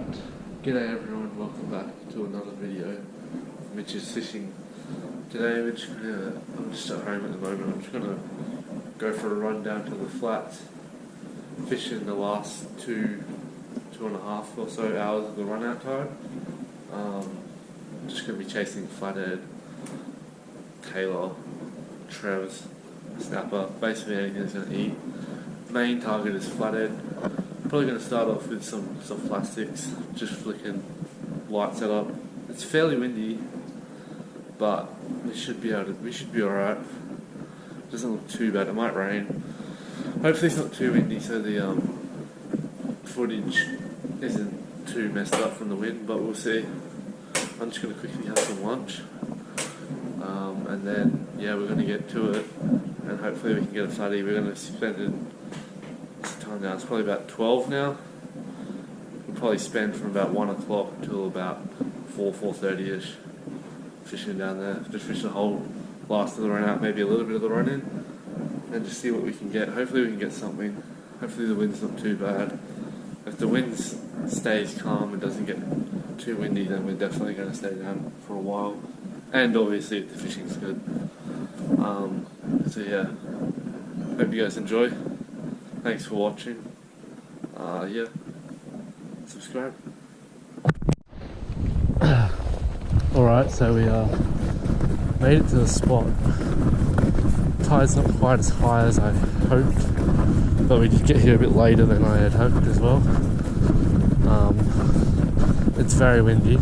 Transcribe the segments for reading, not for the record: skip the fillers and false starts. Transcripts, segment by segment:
Alright, g'day everyone, welcome back to another video of Mitch's Fishing. Today I'm just at home at the moment. I'm just going to go for a run down to the flats, fishing the last two and a half or so hours of the run out tide. I'm just going to be chasing Flathead, Taylor, Trevs, Snapper, basically anything that's going to eat. Main target is Flathead. Probably going to start off with some plastics, just flicking light setup. It's fairly windy, but we should be alright. Doesn't look too bad. It might rain. Hopefully it's not too windy, so the footage isn't too messed up from the wind, but we'll see. I'm just going to quickly have some lunch, and then we're going to get to it, and hopefully we can get a fatty. We're going to spend it. Time now, it's probably about 12 now. We'll probably spend from about 1 o'clock until about 4:30ish fishing down there. Just fish the whole last of the run out, maybe a little bit of the run in, and just see what we can get. Hopefully we can get something. Hopefully the wind's not too bad. If the wind stays calm and doesn't get too windy, then we're definitely going to stay down for a while. And obviously if the fishing's good. Hope you guys enjoy. Thanks for watching. Subscribe. Alright, so we made it to the spot. Tide's not quite as high as I hoped, but we did get here a bit later than I had hoped as well. It's very windy.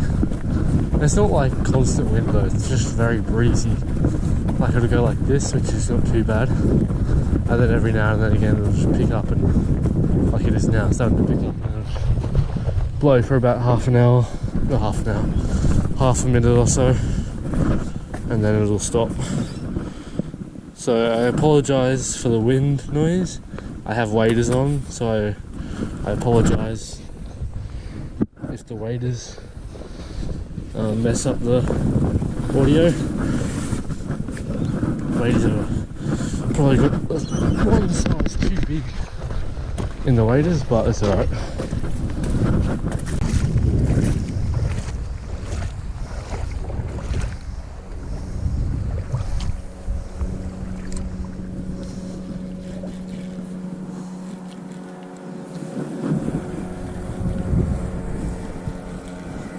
It's not like constant wind though, it's just very breezy. Like it'll go like this, which is not too bad. And then every now and then again it'll just pick up, and like it is now, starting to pick up, and it'll blow for about half a minute or so, and then it'll stop. So I apologise for the wind noise. I have waders on, so I apologise if the waders mess up the audio. Waders are probably got one size too big in the waders, but it's alright.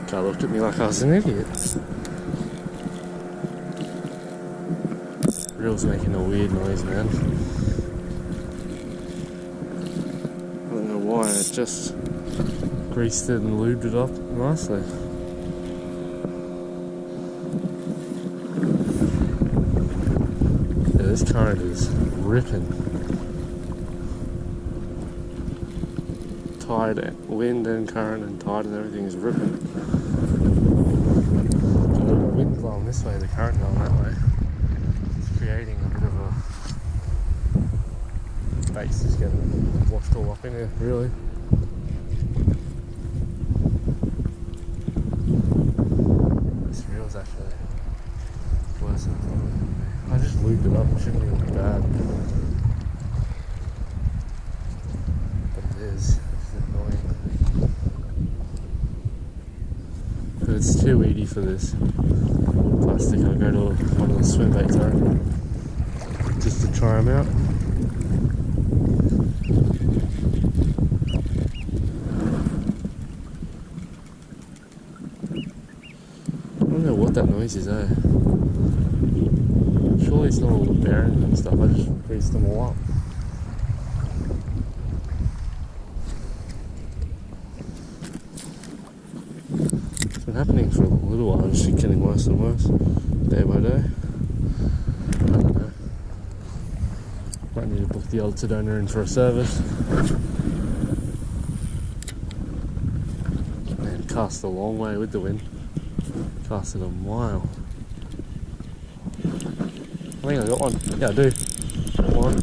Guy looked at me like I was an idiot. Reel's making a weird noise, man. I don't know why, I just greased it and lubed it up nicely. Yeah, this current is ripping. Tide, wind and current and tide and everything is ripping. The wind blowing this way, the current going that way. Creating a bit of a base, just getting washed all up in here, really. This reel's actually worse than I thought it would be. I just lubed it up, it shouldn't even be bad. But it is, it's annoying. But it's too weedy for this plastic. I'll go to one of the swim baits, I reckon, just to try them out. I don't know what that noise is, eh? Surely it's not all the bearings and stuff, I just greased them all up. It's been happening for a little while, it's just getting worse and worse, day by day. I don't know. Might need to book the old Sedona in for a service. Man, cast a long way with the wind. Casted a mile. I think I got one. Yeah, I do. Got one.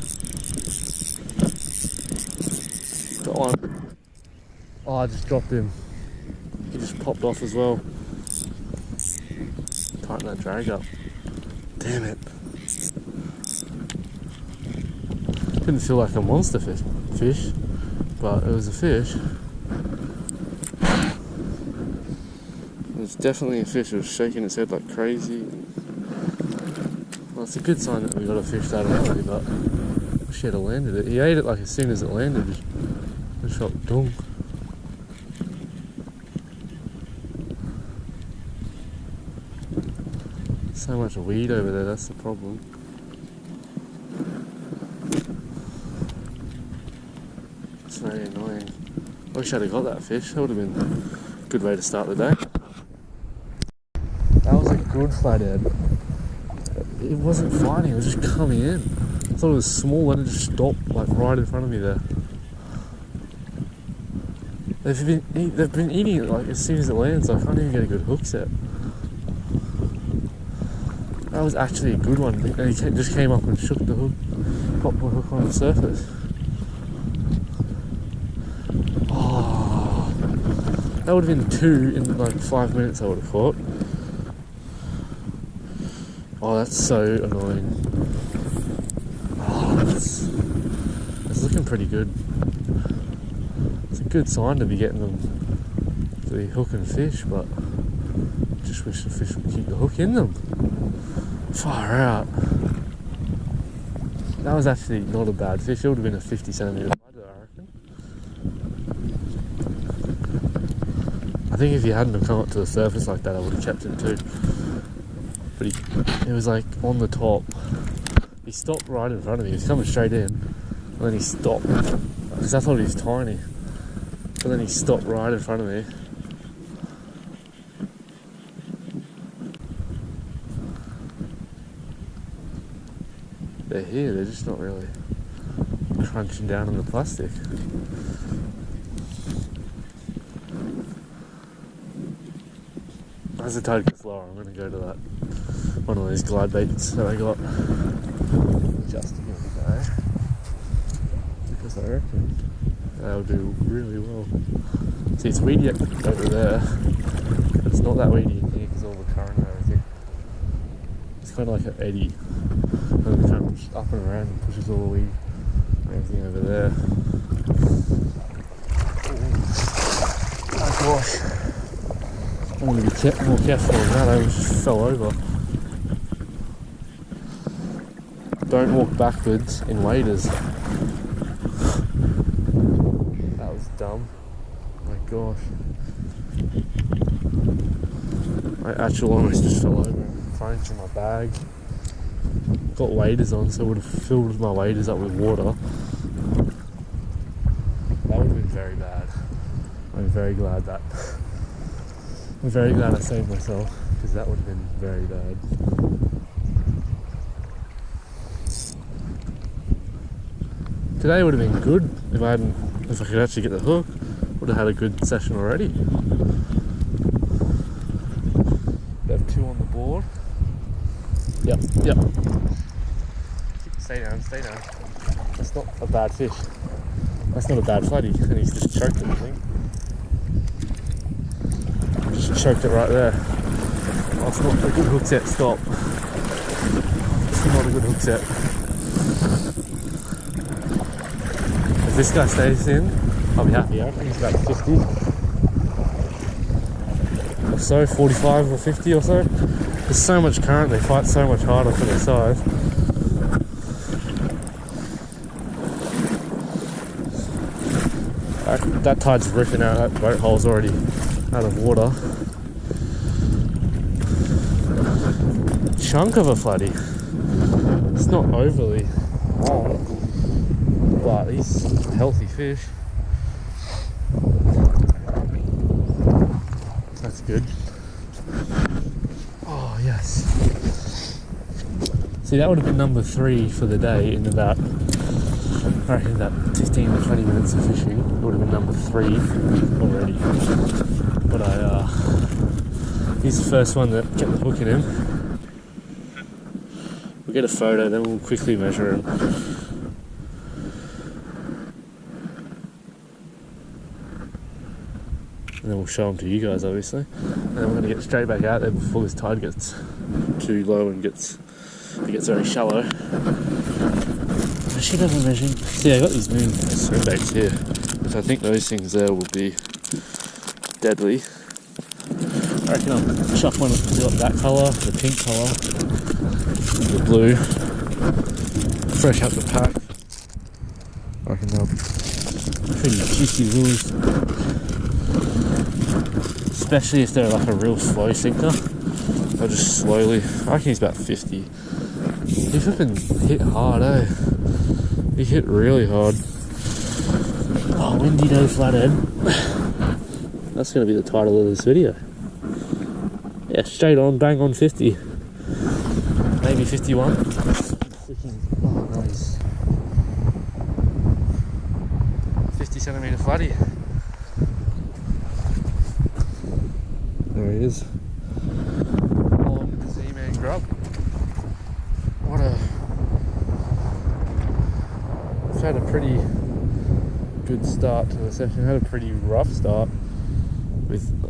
Got one. Oh, I just dropped him. He just popped off as well. Tighten that drag up. Damn it. Didn't feel like a monster fish, but it was a fish. There's definitely a fish that was shaking its head like crazy. Well, it's a good sign that we got a fish that early, but I wish he had landed it. He ate it like as soon as it landed. It felt dung. So much weed over there, that's the problem. It's very annoying. I wish I'd have got that fish. That would have been a good way to start the day. That was a good flathead. It wasn't fighting, it was just coming in. I thought it was small and it just stopped like right in front of me there. They've been eating it like as soon as it lands, so I can't even get a good hook set. That was actually a good one, and he just came up and shook the hook, popped the hook on the surface. Oh, that would have been 2 in like 5 minutes I would have caught. Oh, that's so annoying. Oh, it's looking pretty good. It's a good sign to be getting them to be hook and fish, but I just wish the fish would keep the hook in them. Far out. That was actually not a bad fish. It would have been a 50 centimetre bladder, I reckon. I think if he hadn't have come up to the surface like that, I would have kept him too. But it was like on the top. He stopped right in front of me. He was coming straight in, and then he stopped because I thought he was tiny. But then he stopped right in front of me. They're here, they're just not really crunching down on the plastic. As the tide gets lower, I'm going to go to that one of these glide baits that I got just to give it a go, because I reckon they'll do really well. See, it's weedy over there, but it's not that weedy in here because all the current and everything. It's kind of like an eddy. And it comes up and around and pushes all the weed and everything over there. Oh gosh. I'm going to be more careful on that, I just fell over. Don't walk backwards in waders. That was dumb. Oh my gosh. My actual almost just fell over. Phone's in my bag. Got waders on, so I would have filled my waders up with water. That would have been very bad. I'm very glad I saved myself, because that would have been very bad. Today would have been good if I could actually get the hook. Would have had a good session already. We have 2 on the board. Yep. Stay down. That's not a bad fish. That's not a bad flatty, and he's just choked it, I think. Just choked it right there. Oh, it's not a good hook set, stop. It's not a good hook set. If this guy stays in, I'll be happy. I think it's about 50 or so, 45 or 50 or so. There's so much current, they fight so much harder for their size. That tide's ripping out, that boat hole's already out of water. Chunk of a flatty. It's not overly long, but he's a healthy fish. That's good. Oh yes. See, that would have been number 3 for the day in about, I reckon, about 15 or 20 minutes of fishing. It would have been number 3 already. But he's the first one that kept the hook in him. We'll get a photo, then we'll quickly measure him. And then we'll show them to you guys, obviously. And then we're going to get straight back out there before this tide gets too low and it gets very shallow. I should have a measuring. See, I got these new swim baits here, which I think those things there will be deadly. I reckon I'll chuck one of that colour, the pink colour, the blue, fresh out the pack. I reckon they'll be pretty juicy lures, especially if they're like a real slow sinker. They'll just slowly, I reckon he's about 50. He flipping hit hard, eh? He hit really hard. Oh, windy day, Flathead. That's going to be the title of this video. Yeah, straight on, bang on 50. Maybe 51. Oh, nice. 50 centimetre flatty. There he is. On Z-Man grub. What a... I've had a pretty good start to the session. Had a pretty rough start with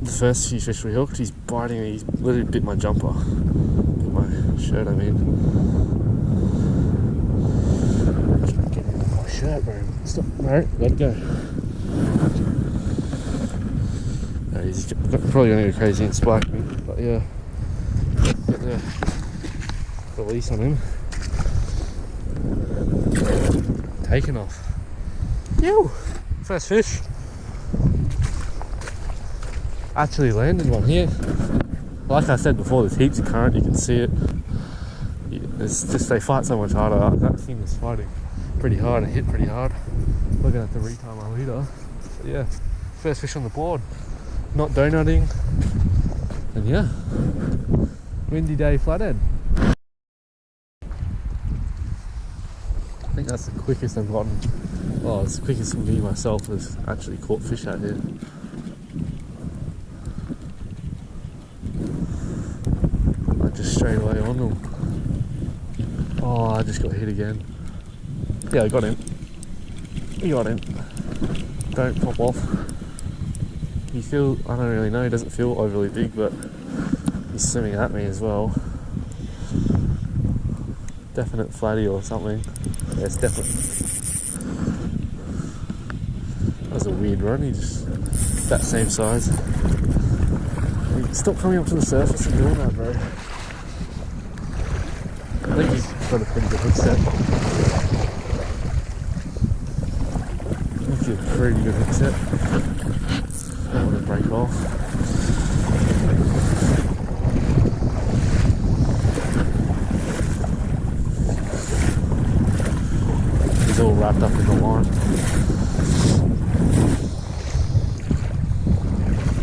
the first few fish we hooked. He's biting me. He's literally bit my jumper. Bit my shirt, I mean. Just get him off my shirt, bro. Stop. No, let go. No, he's probably going to go crazy and spike me. But yeah, get the release on him. Taking off. Ew! First fish. Actually landed one here. Like I said before, there's heaps of current, you can see it. It's just they fight so much harder. That thing was fighting pretty hard, it hit pretty hard. We're gonna have to retie my leader. But yeah, first fish on the board. Not donutting. And yeah, windy day, Flathead. I think that's the quickest I've gotten. Oh, it's the quickest me myself has actually caught fish out here. I just straight away on them. Oh, I just got hit again. Yeah, I got him. You got him. Don't pop off. You feel, I don't really know, he doesn't feel overly big, but he's swimming at me as well. Definite flatty or something. Yeah, it's definitely. That was a weird run, he just, that same size. Stop coming up to the surface and doing that, bro. I think he's got a pretty good hook set. I think he's a pretty good hook set. Don't want to break off. He's all wrapped up in the line.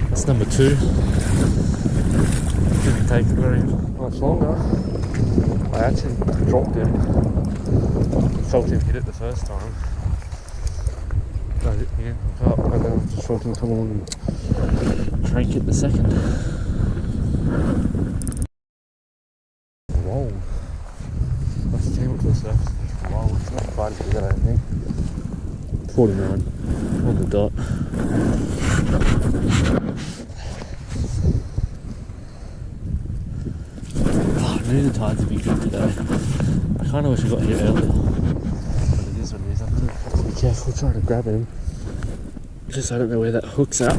That's number 2. Didn't take very much longer. I actually dropped him. Felt him hit it the first time. No, he didn't hook up, and then I just felt him come along and crank it the second. Roll. Like he came up to the surface and just rolled. It's not quite as big, I don't think. 49 on the dot. I knew the tides would be good today. I kind of wish I got here earlier, but it is what it is. I have to be careful trying to grab him. Just I don't know where that hook's at.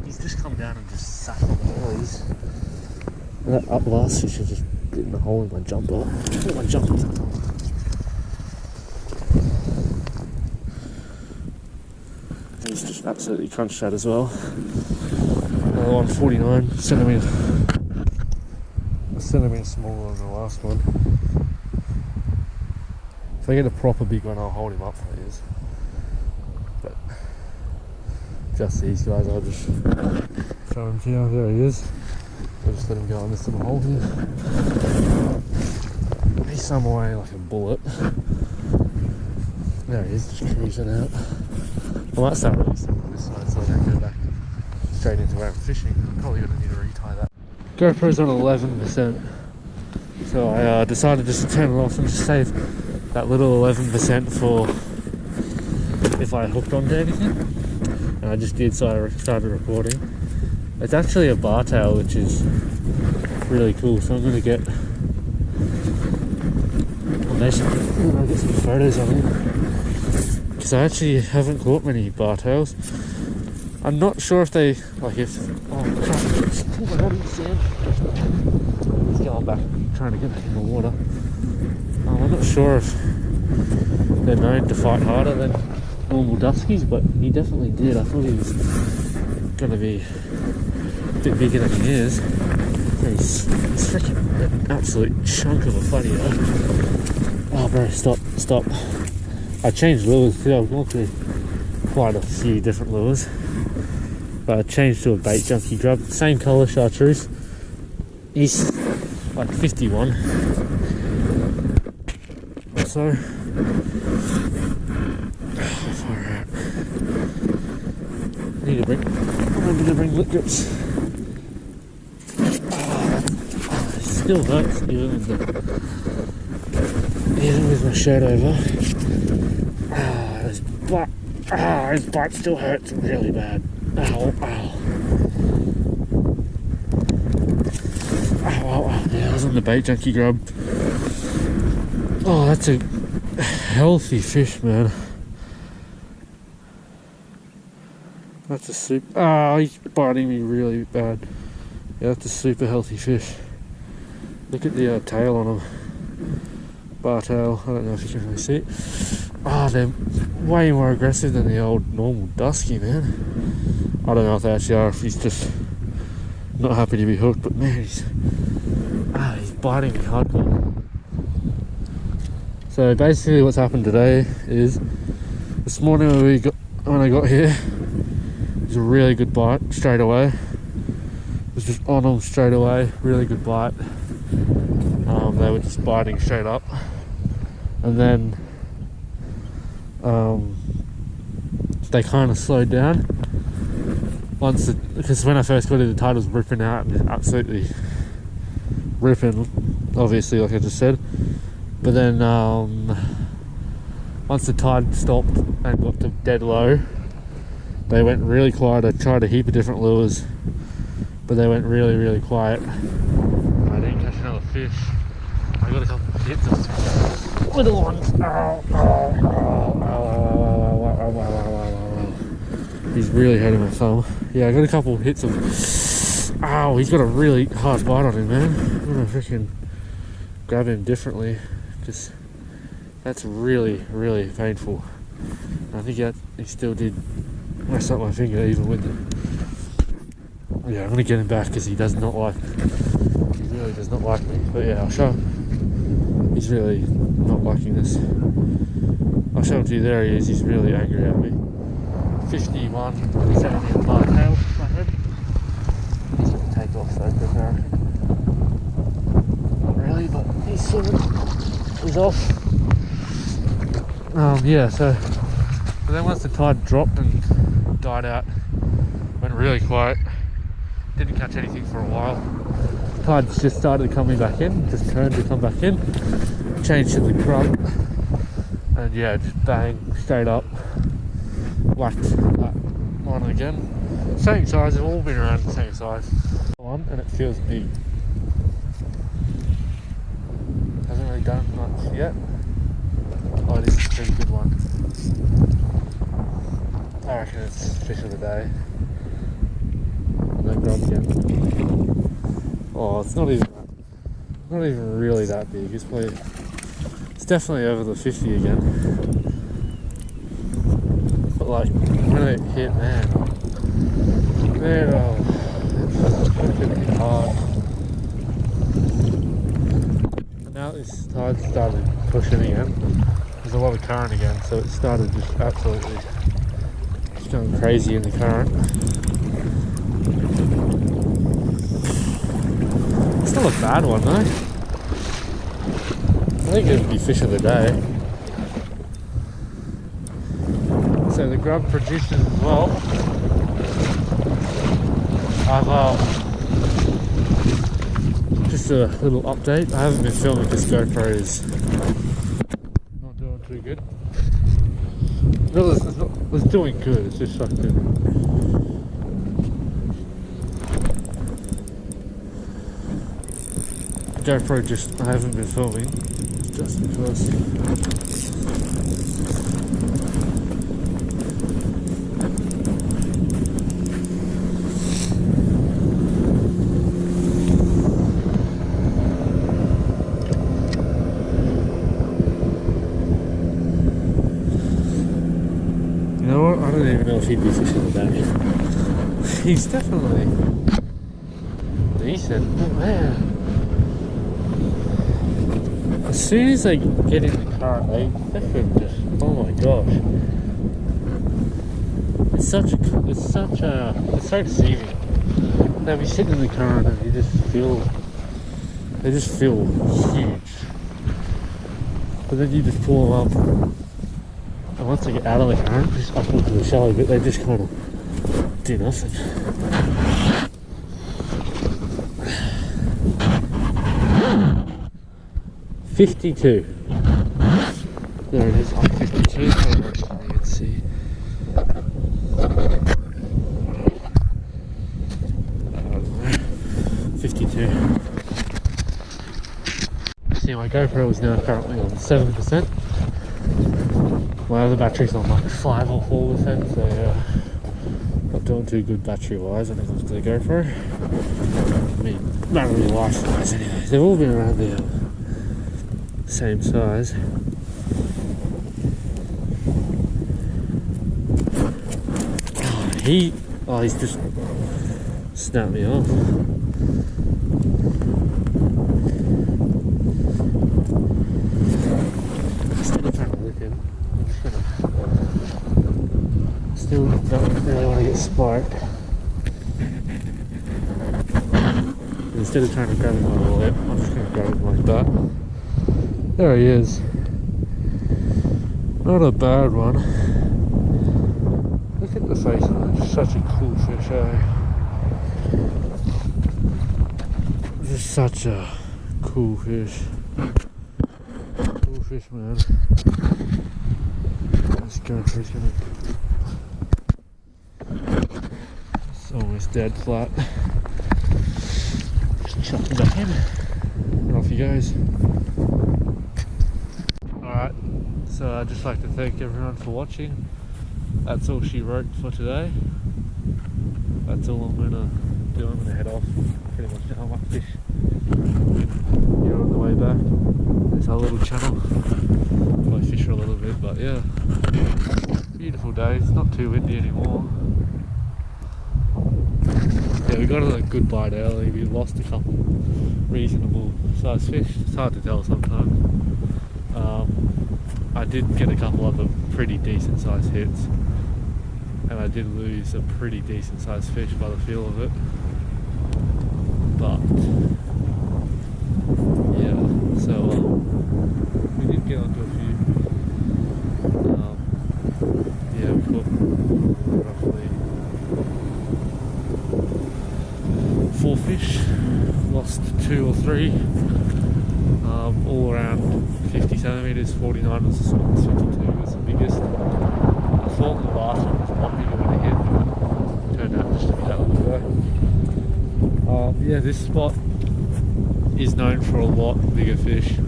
He's just come down and just sat on the bellies. And that up last fish has just bitten a hole in my jumper. Oh, my jumper's up. He's just absolutely crunched that as well. Another one, 49 centimetres. Centimetre smaller than the last one. If I get a proper big one, I'll hold him up for years. But just these guys, I'll just show him to you. There he is. I'll just let him go on this little hole here. He's some way like a bullet. There he is, just cruising out. I might start releasing on this side so I don't go back straight into where I'm fishing. I'm probably going to need to retie that. GoPro's on 11%, so I decided just to turn it off and just save that little 11% for if I hooked onto anything, and I just did, so I started recording. It's actually a bar tail, which is really cool, so I'm going to get some photos of it, because I actually haven't caught many bar tails. I'm not sure if they like if. Oh crap! Just pull my head in the sand. He's going back, trying to get back in the water. I'm not sure if they're known to fight harder than normal Duskies, but he definitely did. I thought he was going to be a bit bigger than he is. He's freaking an absolute chunk of a Flathead. Oh bro, stop. I changed lures too. I've gone through quite a few different lures. But I changed to a bait junkie grub. Same colour chartreuse. He's like 51 or so. Far out. Remember to bring lip grips. It still hurts even with my shirt over. His butt still hurts really bad. Ow. Yeah, I was on the bait junkie grub. Oh, that's a healthy fish, man. That's a super. Oh, he's biting me really bad. Yeah, that's a super healthy fish. Look at the tail on him. Bar tail. I don't know if you can really see it. Oh, they're way more aggressive than the old normal Dusky, man. I don't know if they actually are, if he's just not happy to be hooked, but man, he's biting me hardcore. So basically what's happened today is, this morning when I got here, it was a really good bite straight away. It was just on them straight away, really good bite. They were just biting straight up. And then they kind of slowed down because when I first got it, the tide was ripping out and absolutely ripping, obviously, like I just said. But then once the tide stopped and got to dead low, they went really quiet. I tried a heap of different lures, but they went really quiet. I didn't catch another fish. I got a couple of hits of little ones. He's really hurting my thumb. Yeah, I got a couple of hits of. Ow, he's got a really hard bite on him, man. I'm gonna freaking grab him differently, because that's really painful. And I think he still did mess up my finger even with it. Yeah, I'm gonna get him back because he does not like. He really does not like me. But yeah, I'll show him. He's really not liking this. I'll show him to you. There he is. He's really angry at me. 51. He's only in bar tail. Flathead. He's gonna take off so quick, I reckon. Not really, but he's swimming. He's off. Yeah. So then once the tide dropped and died out, went really quiet. Didn't catch anything for a while. Tides just started coming back in, just turned to come back in, changed to the grub, and yeah, just bang, straight up, whacked that one again. Same size, they've all been around the same size. One, and it feels big. Hasn't really done much yet. Oh, this is a pretty good one. I reckon it's fish of the day. And then grub again. Oh, it's not even really that big. It's definitely over the 50 again. But like when it hit, man, it's hit hard. And now this tide started pushing again. There's a lot of current again, so it started just absolutely just going crazy in the current. It's not a bad one though. I think it would be fish of the day. So the grub produces as well. I've just a little update. I haven't been filming because GoPro is not doing too good. No, it's doing good. It's just fucking. GoPro I haven't been filming just because he'd be fishing today. He's definitely decent. Oh, man. As soon as they get in the current, they fucking just, oh my gosh. It's so deceiving. They'll be sitting in the current and they just feel huge. But then you just pull them up, and once they get out of the current, just up into the shallow bit, they just kind of do nothing. $52. There it is, on 52. You can see. 52. See, my GoPro is now currently on 7%. My other battery's on like 5 or 4%, so not doing too good battery wise when it comes to the GoPro. I mean, battery life wise anyway. They've all been around the same size. He's just snapped me off. Instead of trying to lick him, I'm just gonna still don't really want to get spiked. Instead of trying to grab him by the lip, I'm just gonna grab him like that. There he is. Not a bad one. Look at the face on it, just such a cool fish, eh? Just such a cool fish. Cool fish, man. Let's go for it. It's almost dead flat. Just chuck him back in. And off he goes. Alright, so I'd just like to thank everyone for watching. That's all she wrote for today. That's all I'm gonna do. I'm gonna head off. Pretty much now I might fish here on the way back. It's our little channel. Probably fish for a little bit, but yeah. Beautiful day. It's not too windy anymore. Yeah, we got a good bite early. We lost a couple reasonable sized fish. It's hard to tell sometimes. I did get a couple other pretty decent sized hits, and I did lose a pretty decent sized fish by the feel of it. But yeah, so we did get onto a few. Yeah, we caught roughly 4 fish, lost 2 or 3, all around 50 centimeters. 49 was the smallest, 52 was the biggest. I thought the last one was one bigger when it hit, but turned out just to be that little guy. Yeah, this spot is known for a lot bigger fish.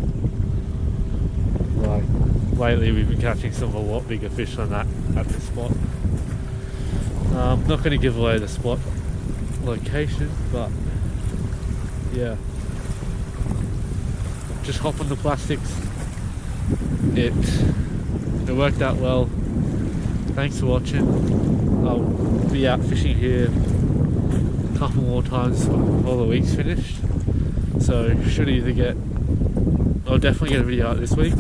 Like lately we've been catching some of a lot bigger fish than that at this spot. Not going to give away the spot location, but yeah, just hop on the plastics. It worked out well. Thanks for watching. I'll be out fishing here a couple more times before the week's finished, so should either get, I'll definitely get a video out this week.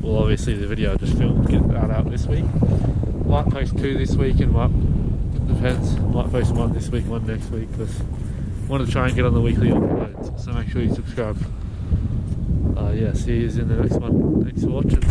Well, obviously the video I just filmed, get that out this week. Might post 2 this week and might, depends, might post 1 this week, 1 next week, because I want to try and get on the weekly uploads, so make sure you subscribe. Yeah, see you in the next one. Thanks for watching.